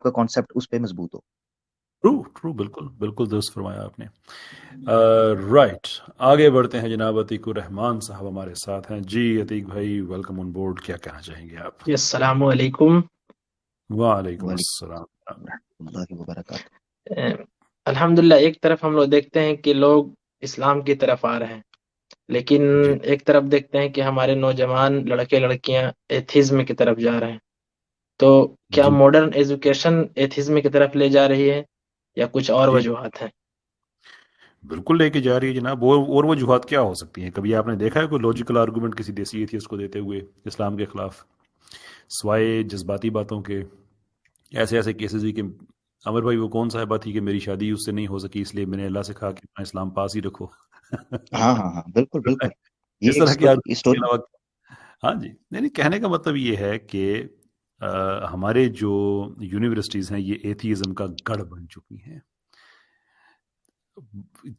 کا کانسیپٹ اس پہ مضبوط ہو. ٹرو بالکل بالکل درست فرمایا آپ نے. رائٹ, آگے بڑھتے ہیں جناب. عتیق الرحمان صاحب ہمارے ساتھ ہیں. جی عتیق بھائی, ویلکم آن بورڈ. کیا کہنا چاہیں گے آپ؟ جی السلام علیکم. وعلیکم السلام. اللہ وبرکاتہ. الحمدللہ, ایک طرف ہم لوگ دیکھتے ہیں کہ لوگ اسلام کی طرف آ رہے ہیں, لیکن ایک طرف دیکھتے ہیں کہ ہمارے نوجوان لڑکے لڑکیاں ایتھیزم کی طرف جا رہے ہیں. تو کیا ماڈرن ایجوکیشن ایتھیزم کی طرف لے جا رہی ہے یا کچھ اور وجوہات ہیں؟ بالکل لے کے جا رہی ہے جناب. اور وجوہات کیا ہو سکتی ہیں؟ کبھی آپ نے دیکھا ہے کوئی لاجیکل آرگومنٹ کسی دیسی ایتھیسٹ کو دیتے ہوئے اسلام کے خلاف, سوائے جذباتی باتوں کے؟ ایسے ایسے کیسز ہی کہ عمر بھائی وہ کون صاحبہ تھی کہ میری شادی اس سے نہیں ہو سکی, اس لیے میں نے اللہ سے کہا کہ میں اسلام پاس ہی رکھو. ہاں بالکل بالکل. اس طرح کی علاوہ ہاں جی, نہیں, کہنے کا مطلب یہ ہے کہ ہمارے جو یونیورسٹیز ہیں یہ ایتھیزم کا گڑھ بن چکی ہیں.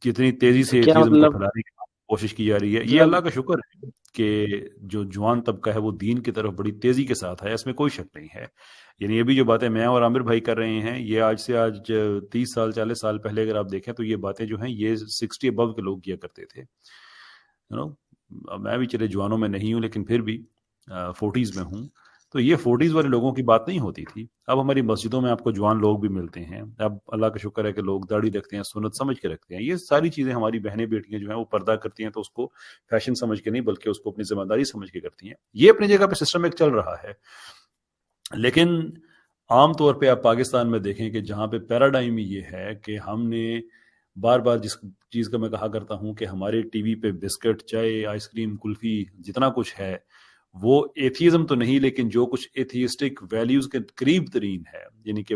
جتنی تیزی سے ایتھیزم کو پھیلانے کی کوشش کی جا رہی ہے, یہ اللہ کا شکر ہے کہ جو جوان طبقہ ہے وہ دین کی طرف بڑی تیزی کے ساتھ ہے, اس میں کوئی شک نہیں ہے. یعنی ابھی جو باتیں میں اور عامر بھائی کر رہے ہیں, یہ آج سے 30 سال 40 سال پہلے اگر آپ دیکھیں تو یہ باتیں جو ہیں یہ 60 ابو کے لوگ کیا کرتے تھے. میں بھی چلے جوانوں میں نہیں ہوں لیکن پھر بھی 40s میں ہوں, تو یہ 40s والے لوگوں کی بات نہیں ہوتی تھی. اب ہماری مسجدوں میں آپ کو جوان لوگ بھی ملتے ہیں. اب اللہ کا شکر ہے کہ لوگ داڑھی رکھتے ہیں, سنت سمجھ کے رکھتے ہیں. یہ ساری چیزیں ہماری بہنیں بیٹیاں جو ہیں وہ پردہ کرتی ہیں تو اس کو فیشن سمجھ کے نہیں بلکہ اس کو اپنی ذمہ داری سمجھ کے کرتی ہیں. یہ اپنی جگہ پہ سسٹم ایک چل رہا ہے. لیکن عام طور پہ آپ پاکستان میں دیکھیں کہ جہاں پہ پیراڈائم یہ ہے کہ ہم نے بار بار جس چیز کا میں کہا کرتا ہوں کہ ہمارے ٹی وی پہ بسکٹ, چائے, آئس کریم, کلفی, جتنا کچھ ہے وہ ایتھیزم تو نہیں لیکن جو کچھ ایتھیسٹک ویلیوز کے قریب ترین ہے, یعنی کہ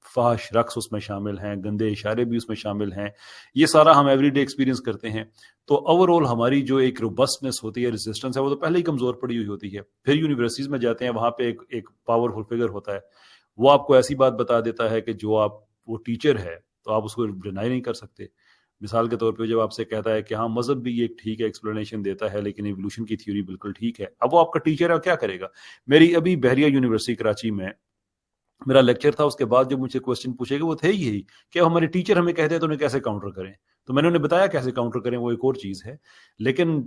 فحش رقص اس میں شامل ہیں, گندے اشارے بھی اس میں شامل ہیں, یہ سارا ہم ایوری ڈے ایکسپیرینس کرتے ہیں. تو اوور آل ہماری جو ایک روبسٹنس ہوتی ہے, ریزسٹنس ہے, وہ تو پہلے ہی کمزور پڑی ہوئی ہوتی ہے. پھر یونیورسٹیز میں جاتے ہیں, وہاں پہ ایک پاورفل فگر ہوتا ہے, وہ آپ کو ایسی بات بتا دیتا ہے کہ جو وہ ٹیچر ہے تو آپ اس کو ڈینائی نہیں کر سکتے. مثال کے طور پہ جب آپ سے کہتا ہے کہ ہاں مذہب بھی ایک ٹھیک ہے ایکسپلینیشن دیتا ہے لیکن ایوولوشن کی تھیوری بالکل ٹھیک ہے, اب وہ آپ کا ٹیچر ہے, کیا کرے گا؟ میری ابھی بحریہ یونیورسٹی کراچی میں میرا لیکچر تھا, اس کے بعد جو مجھ سے کوسچن پوچھے گا وہ تھے یہی کہ ہمارے ٹیچر ہمیں کہتے ہیں تو انہیں کیسے کاؤنٹر کریں. تو میں نے انہیں بتایا کیسے کاؤنٹر کریں, وہ ایک اور چیز ہے. لیکن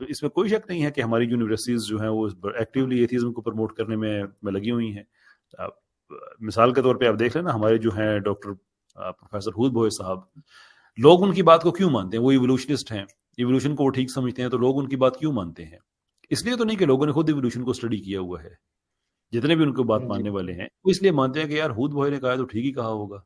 اس میں کوئی شک نہیں ہے کہ ہماری یونیورسٹیز جو ہیں وہ ایکٹیولی ایتھیزم کو پروموٹ کرنے میں لگی ہوئی ہیں. مثال کے طور پہ آپ دیکھ لیں نا, ہمارے جو ہیں ڈاکٹر پروفیسر ہود بھوئے صاحب, لوگ ان کی بات کو کیوں مانتے ہیں؟ وہ ایوولوشنسٹ ہیں, ایوولوشن کو وہ ٹھیک سمجھتے ہیں, تو لوگ ان کی بات کیوں مانتے ہیں؟ اس لیے تو نہیں کہ لوگوں نے خود ایوولوشن کو اسٹڈی کیا ہوا ہے. جتنے بھی ان کو بات ماننے والے ہیں وہ اس لیے مانتے ہیں کہ یار ہود بھوئے نے کہا تو ٹھیک ہی کہا ہوگا.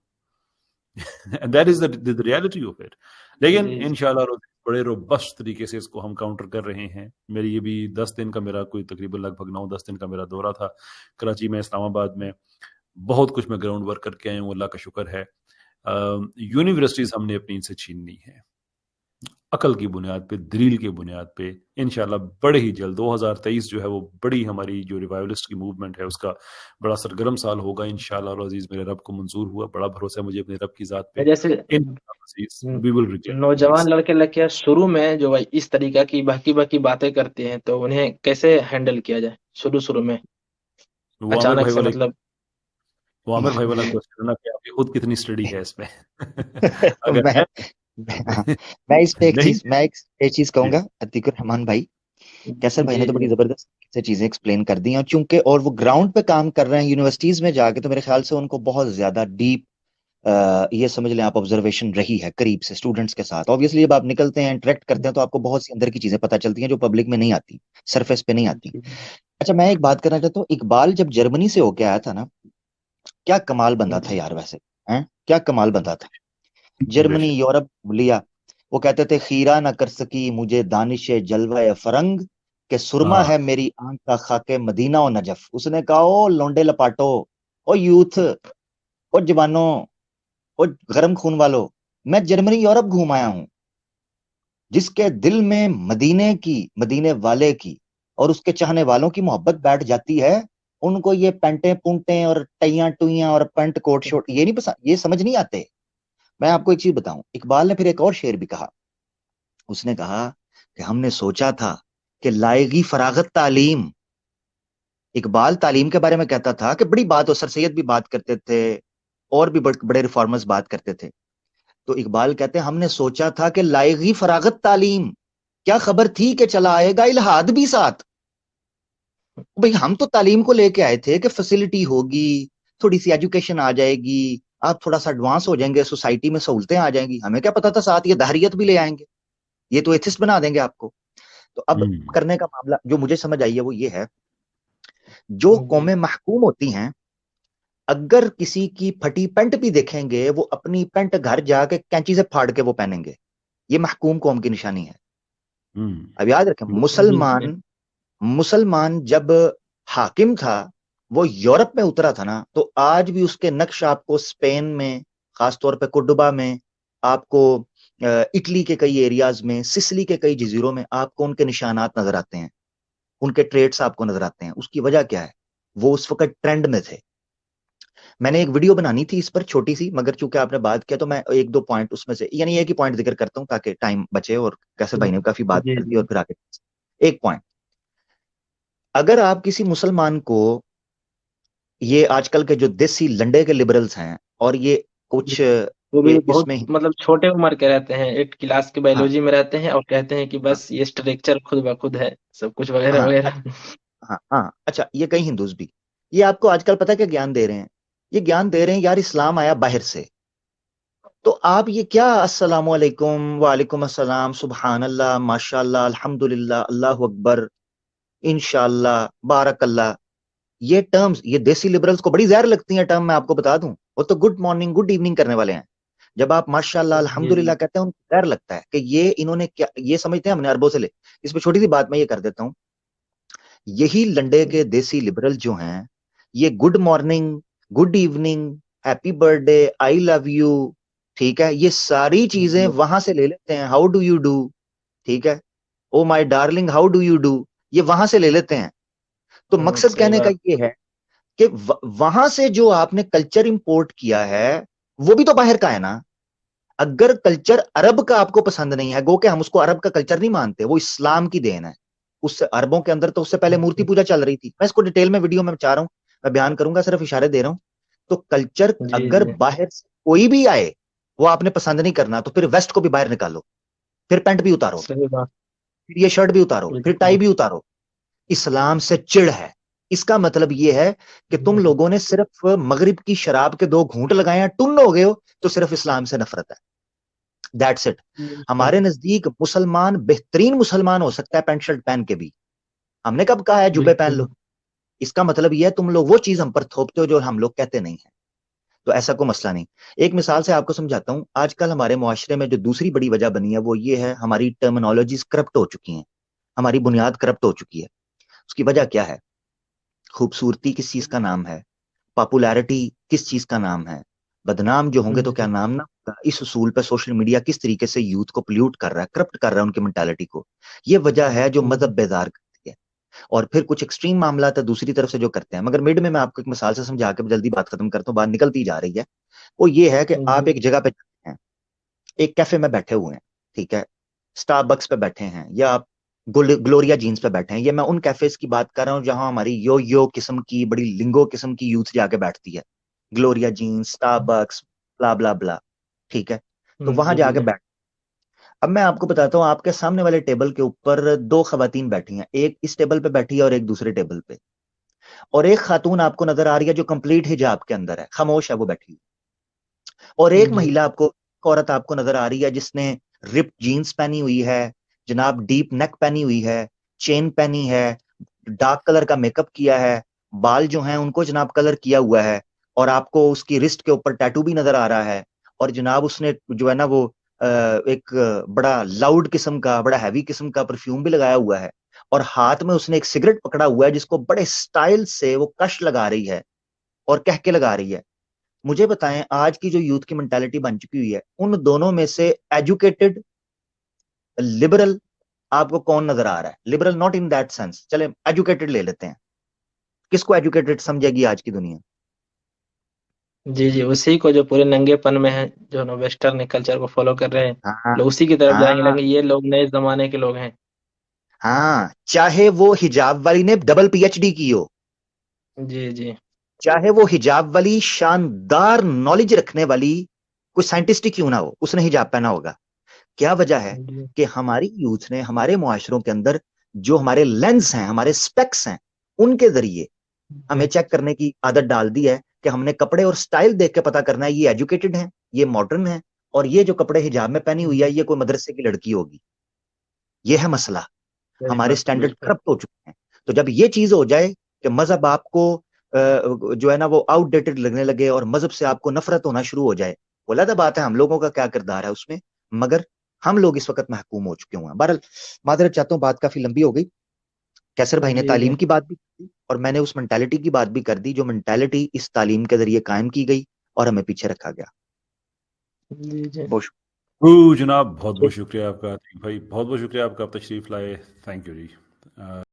That is the reality of it. لیکن انشاءاللہ بڑے روبسٹ طریقے سے اس کو ہم کاؤنٹر کر رہے ہیں. میری یہ بھی 10 دن کا میرا کوئی تقریباً لگ بھگ 9-10 دن کا میرا دورہ تھا کراچی میں, اسلام آباد میں. بہت کچھ میں گراؤنڈ ورک کر کے آیا ہوں, اللہ کا شکر ہے. یونیورسٹیز ہم نے اپنی ان سے چھیننی ہے, عقل کی بنیاد پہ, دلیل کی بنیاد پہ. انشاءاللہ بڑے ہی جلد 2023 جو ہے وہ بڑی ہماری جو ریوائولسٹ کی موومنٹ ہے اس کا بڑا سرگرم سال ہوگا انشاءاللہ العزیز. میرے رب کو منظور ہوا, بڑا بھروسہ ہے مجھے اپنے رب کی ذات پہ. جیسے نوجوان لڑکے لڑکیاں شروع میں جو اس طریقہ کی باقی باتیں کرتے ہیں تو انہیں کیسے ہینڈل کیا جائے شروع میں؟ اچانک سے مطلب وہ عامر بھائی والا کوسچن ہے کہ آپ کی خود کتنی سٹڈی ہے اس میں. میں اس پہ ایک چیز کہوں گا. عتیق الرحمان بھائی, کیسر بھائی نے تو بڑی زبردست سے چیزیں ایکسپلین کر دی ہیں, اور چونکہ اور وہ گراؤنڈ پہ کام کر رہے ہیں یونیورسٹیز میں جا کے, تو میرے خیال سے ان کو بہت زیادہ ڈیپ یہ سمجھ لیں آپ آبزرویشن رہی ہے قریب سے اسٹوڈنٹس کے ساتھ. آبویسلی جب آپ نکلتے ہیں انٹریکٹ کرتے ہیں تو آپ کو بہت سی اندر کی چیزیں پتہ چلتی ہیں جو پبلک میں نہیں آتی, سرفیس پہ نہیں آتی. اچھا, میں ایک بات کرنا چاہتا ہوں. اقبال جب جرمنی سے ہو کے آیا تھا نا, کیا کمال بندہ تھا یار, ویسے کیا کمال بندہ تھا. جرمنی یورپ لیا, وہ کہتے تھے خیرہ نہ کر سکی مجھے دانش جلوہ فرنگ کہ سرما ہے میری آنکھ کا خاک مدینہ و نجف. اس نے کہا او لونڈے لپاٹو, او یوتھ, او جوانوں, او گرم خون والو, میں جرمنی یورپ گھوم آیا ہوں. جس کے دل میں مدینے والے کی اور اس کے چاہنے والوں کی محبت بیٹھ جاتی ہے, ان کو یہ پینٹیں پونٹیں اور ٹیاں ٹویاں اور پینٹ کوٹ شوٹ یہ نہیں پسند, یہ سمجھ نہیں آتے. میں آپ کو ایک چیز بتاؤں, اقبال نے پھر ایک اور شعر بھی کہا. اس نے کہا کہ ہم نے سوچا تھا کہ لائے گی فراغت تعلیم, اقبال تعلیم کے بارے میں کہتا تھا کہ بڑی بات ہو، سر سید بھی بات کرتے تھے اور بھی بڑے ریفارمرز بات کرتے تھے. تو اقبال کہتے ہیں ہم نے سوچا تھا کہ لائے گی فراغت تعلیم، کیا خبر تھی کہ چلا آئے گا الہاد بھی ساتھ. بھئی ہم تو تعلیم کو لے کے آئے تھے کہ فیسلٹی ہوگی، تھوڑی سی ایجوکیشن آ جائے گی، آپ تھوڑا سا ایڈوانس ہو جائیں گے، سوسائٹی میں سہولتیں آ جائیں گی. ہمیں کیا پتا تھا ساتھ یہ دہریت بھی لے آئیں گے، یہ تو ایتھسٹ بنا دیں گے آپ کو. تو اب کرنے کا معاملہ جو مجھے سمجھ آئی ہے وہ یہ ہے، جو قومیں محکوم ہوتی ہیں اگر کسی کی پھٹی پینٹ بھی دیکھیں گے وہ اپنی پینٹ گھر جا کے کینچی سے پھاڑ کے وہ پہنیں گے. یہ محکوم قوم کی نشانی ہے. اب یاد رکھیں مسلمان جب حاکم تھا وہ یورپ میں اترا تھا نا، تو آج بھی اس کے نقش آپ کو اسپین میں، خاص طور پہ کورڈوبا میں، آپ کو اٹلی کے کئی ایریاز میں، سسلی کے کئی جزیروں میں آپ کو ان کے نشانات نظر آتے ہیں، ان کے ٹریٹس آپ کو نظر آتے ہیں. اس کی وجہ کیا ہے؟ وہ اس وقت ٹرینڈ میں تھے. میں نے ایک ویڈیو بنانی تھی اس پر چھوٹی سی، مگر چونکہ آپ نے بات کیا تو میں ایک دو پوائنٹ اس میں سے، یعنی ایک ہی پوائنٹ ذکر کرتا ہوں تاکہ ٹائم بچے، اور کیسر بھائی نے کافی بات کر دی. اور پھر آگے ایک پوائنٹ، اگر آپ کسی مسلمان کو، یہ آج کل کے جو دیسی لنڈے کے لبرلز ہیں اور یہ کچھ وہ بھی اس بہت میں مطلب چھوٹے عمر کے رہتے ہیں، 8 کلاس کے ہاں بایولوجی میں رہتے ہیں اور کہتے ہیں کہ ہاں بس یہ اسٹرکچر خود بخود ہے سب کچھ وغیرہ ہاں وغیرہ. ہاں ہاں اچھا، یہ کئی ہندوز بھی یہ آپ کو آج کل پتہ کہ گیان دے رہے ہیں، یہ گیان دے رہے ہیں یار اسلام آیا باہر سے. تو آپ یہ کیا السلام علیکم، وعلیکم السلام، سبحان اللہ، ماشاء اللہ، الحمدللہ، اللہ اکبر، انشاءاللہ، بارک اللہ، یہ ٹرمز یہ دیسی لبرلز کو بڑی زہر لگتی ہیں ٹرم. میں آپ کو بتا دوں وہ تو گڈ مارننگ گڈ ایوننگ کرنے والے ہیں. جب آپ ماشاء اللہ الحمدللہ کہتے ہیں ان کو زہر لگتا ہے کہ یہ انہوں نے کیا، یہ سمجھتے ہیں ہم نے عربوں سے لے. اس پہ چھوٹی سی بات میں یہ کر دیتا ہوں، یہی لنڈے کے دیسی لبرل جو ہیں یہ good morning, good evening, happy birthday, I love you, ٹھیک ہے، یہ ساری چیزیں وہاں سے لے لیتے ہیں. ہاؤ ڈو یو ڈو، ٹھیک ہے، oh my darling how do you do, یہ وہاں سے لے لیتے ہیں. تو مقصد کہنے کا یہ ہے کہ وہاں سے جو آپ نے کلچر امپورٹ کیا ہے وہ بھی تو باہر کا ہے نا. اگر کلچر عرب کا آپ کو پسند نہیں ہے، گو کہ ہم اس کو عرب کا کلچر نہیں مانتے، وہ اسلام کی دین ہے. اس سے عربوں کے اندر تو اس سے پہلے مورتی پوجا چل رہی تھی. میں اس کو ڈیٹیل میں ویڈیو میں چاہ رہا ہوں، میں بیان کروں گا، صرف اشارے دے رہا ہوں. تو کلچر اگر باہر سے کوئی بھی آئے وہ آپ نے پسند نہیں کرنا تو پھر ویسٹ کو بھی باہر نکالو، پھر پینٹ بھی اتارو، پھر یہ شرٹ بھی اتارو، پھر ٹائی بھی اتارو. اسلام سے چڑ ہے. اس کا مطلب یہ ہے کہ تم لوگوں نے صرف مغرب کی شراب کے 2 گھونٹ لگائے ہیں، ٹن ہو گئے ہو، تو صرف اسلام سے نفرت ہے. That's it. ہمارے نزدیک مسلمان بہترین مسلمان ہو سکتا ہے پینٹ شرٹ پہن کے بھی. ہم نے کب کہا ہے جبے پہن لو؟ اس کا مطلب یہ ہے تم لوگ وہ چیز ہم پر تھوپتے ہو جو ہم لوگ کہتے نہیں ہیں. تو ایسا کوئی مسئلہ نہیں. ایک مثال سے آپ کو سمجھاتا ہوں. آج کل ہمارے معاشرے میں جو دوسری بڑی وجہ بنی ہے وہ یہ ہے، ہماری ٹرمینالوجیز کرپٹ ہو چکی ہیں، ہماری بنیاد کرپٹ ہو چکی ہے. اس کی وجہ کیا ہے؟ خوبصورتی کس چیز کا نام ہے؟ پاپولیرٹی کس چیز کا نام ہے؟ بدنام جو ہوں گے تو کیا نام نہ ہوگا؟ اس اصول پہ سوشل میڈیا کس طریقے سے یوتھ کو پلیوٹ کر رہا ہے، کرپٹ کر رہا ہے ان کی مینٹالٹی کو. یہ وجہ ہے جو مذہب بیدار کرتی ہے. اور پھر کچھ ایکسٹریم معاملات ہے دوسری طرف سے جو کرتے ہیں. مگر مڈ میں آپ کو ایک مثال سے سمجھا کے جلدی بات ختم کرتا ہوں، بات نکلتی جا رہی ہے. وہ یہ ہے کہ آپ ایک جگہ پہ جاتے ہیں، ایک کیفے میں بیٹھے ہوئے ہیں، ٹھیک ہے، اسٹار بکس پہ بیٹھے ہیں، یا آپ گلوریا جینز پہ بیٹھے ہیں. یہ میں ان کیفیز کی بات کر رہا ہوں جہاں ہماری یو قسم کی، بڑی لنگو قسم کی یوتھ جا کے بیٹھتی ہے. گلوریا جینز، اسٹار بکس، بلا بلا بلا، ٹھیک ہے. تو وہاں جا کے بیٹھ. اب میں آپ کو بتاتا ہوں، آپ کے سامنے والے ٹیبل کے اوپر 2 خواتین بیٹھی ہیں، ایک اس ٹیبل پہ بیٹھی ہے اور ایک دوسرے ٹیبل پہ. اور ایک خاتون آپ کو نظر آ رہی ہے جو کمپلیٹ حجاب کے اندر ہے، خاموش ہے وہ بیٹھی. اور ایک مہیلا آپ کو، عورت آپ کو نظر آ رہی ہے جس نے رپ جینز پہنی ہوئی ہے، جناب ڈیپ نیک پہنی ہوئی ہے، چین پہنی ہے، ڈارک کلر کا میک اپ کیا ہے، بال جو ہیں ان کو جناب کلر کیا ہوا ہے، اور آپ کو اس کی رسٹ کے اوپر ٹیٹو بھی نظر آ رہا ہے. اور جناب اس نے جو ہے نا وہ ایک بڑا لاؤڈ قسم کا، بڑا ہیوی قسم کا پرفیوم بھی لگایا ہوا ہے. اور ہاتھ میں اس نے ایک سگریٹ پکڑا ہوا ہے جس کو بڑے سٹائل سے وہ کش لگا رہی ہے اور کہہ کے لگا رہی ہے. مجھے بتائیں آج کی جو یوتھ کی مینٹالٹی بن چکی ہوئی ہے، ان دونوں میں سے ایجوکیٹڈ لبرل آپ کو کون نظر آ رہا ہے؟ Liberal not in that sense, چلیں ایجوکیٹڈ لے لیتے ہیں. کس کو ایجوکیٹڈ سمجھے گی آج کی دنیا؟ جی اسی کو جو پورے ننگے پن میں ہے، جو ویسٹرن کلچر کو فالو کر رہے ہیں، ہاں لوگ اسی کی طرف جائیں گے، ہاں لگے یہ لوگ نئے زمانے کے لوگ ہیں. ہاں، چاہے وہ حجاب والی نے ڈبل پی ایچ ڈی کی ہو، جی جی چاہے وہ حجاب والی شاندار نالج رکھنے والی کوئی سائنٹسٹ ہی کیوں نہ ہو، اس نے حجاب پہنا ہوگا. کیا وجہ ہے جی کہ ہماری یوتھ نے ہمارے معاشروں کے اندر جو ہمارے لینس ہیں، ہمارے سپیکس ہیں، ان کے ذریعے ہمیں جی چیک کرنے کی عادت ڈال دی ہے کہ ہم نے کپڑے اور سٹائل دیکھ کے پتا کرنا ہے یہ ایجوکیٹڈ ہیں، یہ ماڈرن ہیں، اور یہ جو کپڑے حجاب میں پہنی ہوئی ہے یہ کوئی مدرسے کی لڑکی ہوگی. یہ ہے مسئلہ. صحیح ہمارے بات ہے، سٹینڈرڈ بالکل. کرپٹ ہو چکے ہیں. تو جب یہ چیز ہو جائے کہ مذہب آپ کو جو ہے نا وہ آؤٹ ڈیٹڈ لگنے لگے اور مذہب سے آپ کو نفرت ہونا شروع ہو جائے، وہ علیحدہ بات ہے ہم لوگوں کا کیا کردار ہے اس میں، مگر ہم لوگ اس وقت محکوم ہو چکے ہیں. بہرحال معذرت چاہتا ہوں، بات کافی لمبی ہو گئی. کیسر بھائی نے جی جی تعلیم کی بات بھی کی اور میں نے اس مینٹالٹی کی بات بھی کر دی جو مینٹالٹی اس تعلیم کے ذریعے قائم کی گئی اور ہمیں پیچھے رکھا گیا. جی جی بہت شکریہ. جناب بہت بہت ٹھیک. شکریہ آپ کا عتیق بھائی، بہت بہت شکریہ آپ کا، آپ تشریف لائے. Thank you G.